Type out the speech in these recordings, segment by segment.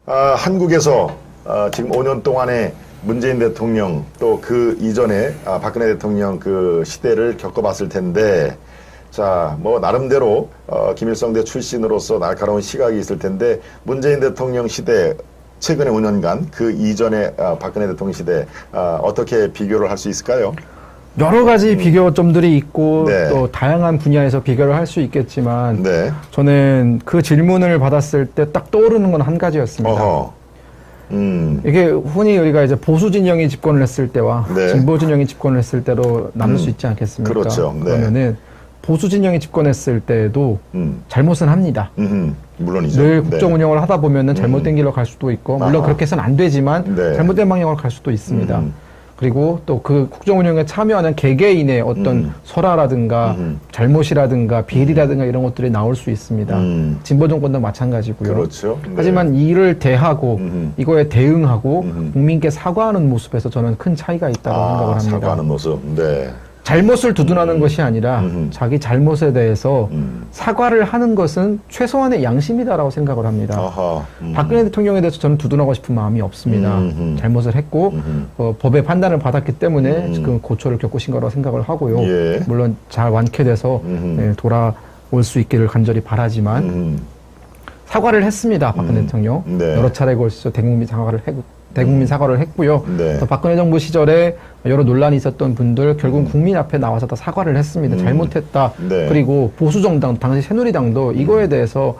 한국에서 지금 5년 동안에 문재인 대통령 또 그 이전에 박근혜 대통령 그 시대를 겪어봤을 텐데, 자, 뭐 나름대로 김일성대 출신으로서 날카로운 시각이 있을 텐데, 문재인 대통령 시대 최근의 5년간 그 이전에 박근혜 대통령 시대 어떻게 비교를 할 수 있을까요? 여러 가지 비교점들이 있고 네. 또 다양한 분야에서 비교를 할 수 있겠지만 네. 저는 그 질문을 받았을 때 딱 떠오르는 건 한 가지였습니다. 어허. 이게 흔히 우리가 이제 보수 진영이 집권을 했을 때와 네. 진보 진영이 집권을 했을 때로 나눌 수 있지 않겠습니까? 그렇죠. 네. 그러면은 보수 진영이 집권했을 때도 잘못은 합니다. 물론이죠. 늘 국정 네. 운영을 하다 보면은 잘못된 길로 갈 수도 있고, 물론 아하. 그렇게 해서는 안 되지만 네. 잘못된 방향으로 갈 수도 있습니다. 그리고 또 그 국정 운영에 참여하는 개개인의 어떤 설화라든가 잘못이라든가 비리라든가 이런 것들이 나올 수 있습니다. 진보 정권도 마찬가지고요. 그렇죠. 네. 하지만 이를 대하고 이거에 대응하고 국민께 사과하는 모습에서 저는 큰 차이가 있다고 생각을 합니다. 사과하는 모습. 네. 잘못을 두둔하는 것이 아니라 자기 잘못에 대해서 사과를 하는 것은 최소한의 양심이다라고 생각을 합니다. 아하. 박근혜 대통령에 대해서 저는 두둔하고 싶은 마음이 없습니다. 잘못을 했고 법의 판단을 받았기 때문에 그 고초를 겪으신 거라고 생각을 하고요. 예. 물론 잘 완쾌돼서 돌아올 수 있기를 간절히 바라지만 사과를 했습니다. 박근혜 대통령. 네. 여러 차례 걸쳐 대국민 사과를 했고요. 네. 또 박근혜 정부 시절에 여러 논란이 있었던 분들 결국 국민 앞에 나와서 다 사과를 했습니다. 잘못했다. 네. 그리고 보수정당, 당시 새누리당도 이거에 대해서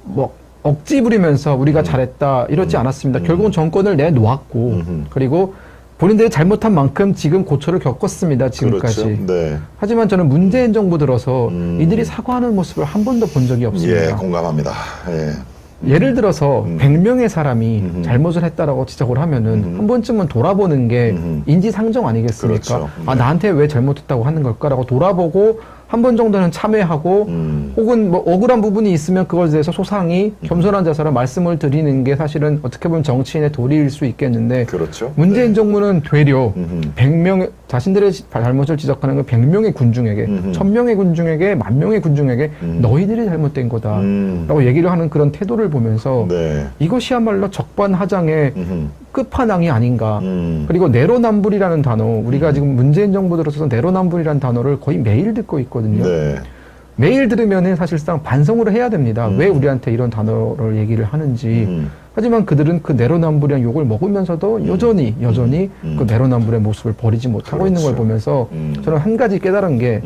뭐 억지 부리면서 우리가 잘했다 이러지 않았습니다. 결국은 정권을 내놓았고 그리고 본인들이 잘못한 만큼 지금 고초를 겪었습니다. 지금까지. 그렇죠. 네. 하지만 저는 문재인 정부 들어서 이들이 사과하는 모습을 한 번도 본 적이 없습니다. 예, 공감합니다. 예. 예를 들어서 100명의 사람이 잘못을 했다라고 지적을 하면은 한 번쯤은 돌아보는 게 인지상정 아니겠습니까? 그렇죠. 아, 나한테 왜 잘못했다고 하는 걸까라고 돌아보고 한 번 정도는 참회하고 혹은 뭐 억울한 부분이 있으면 그것에 대해서 소상히 겸손한 자세로 말씀을 드리는 게 사실은 어떻게 보면 정치인의 도리일 수 있겠는데 그렇죠. 문재인 네. 정부는 되려 100명 자신들의 잘못을 지적하는 그 100명의 군중에게 1000명의 군중에게 10,000명의 군중에게 너희들이 잘못된 거다라고 얘기를 하는 그런 태도를 보면서 네. 이것이야말로 적반하장의 끝판왕이 아닌가. 그리고 내로남불이라는 단어, 우리가 지금 문재인 정부 들어서서 내로남불이라는 단어를 거의 매일 듣고 있거든요. 네. 매일 들으면은 사실상 반성을 해야 됩니다. 왜 우리한테 이런 단어를 얘기를 하는지. 하지만 그들은 그 내로남불이라는 욕을 먹으면서도 여전히 그 내로남불의 모습을 버리지 못하고 있는 걸 그렇죠. 보면서 저는 한 가지 깨달은 게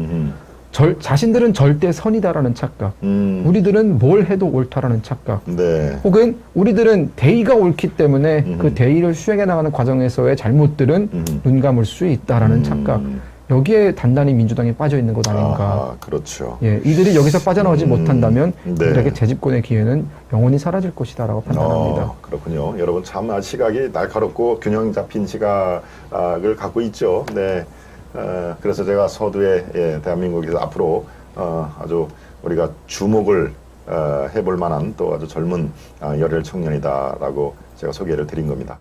자신들은 절대 선이다라는 착각, 우리들은 뭘 해도 옳다라는 착각, 네. 혹은 우리들은 대의가 옳기 때문에 그 대의를 수행해 나가는 과정에서의 잘못들은 눈 감을 수 있다라는 착각, 여기에 단단히 민주당이 빠져 있는 것 아닌가. 아, 그렇죠. 예, 이들이 여기서 빠져나오지 못한다면 네. 그들에게 재집권의 기회는 영원히 사라질 것이다라고 판단합니다. 그렇군요. 여러분 참 시각이 날카롭고 균형 잡힌 시각을 갖고 있죠. 네. 그래서 제가 서두에 대한민국에서 앞으로 아주 우리가 주목을 해볼 만한 또 아주 젊은 열혈 청년이다라고 제가 소개를 드린 겁니다.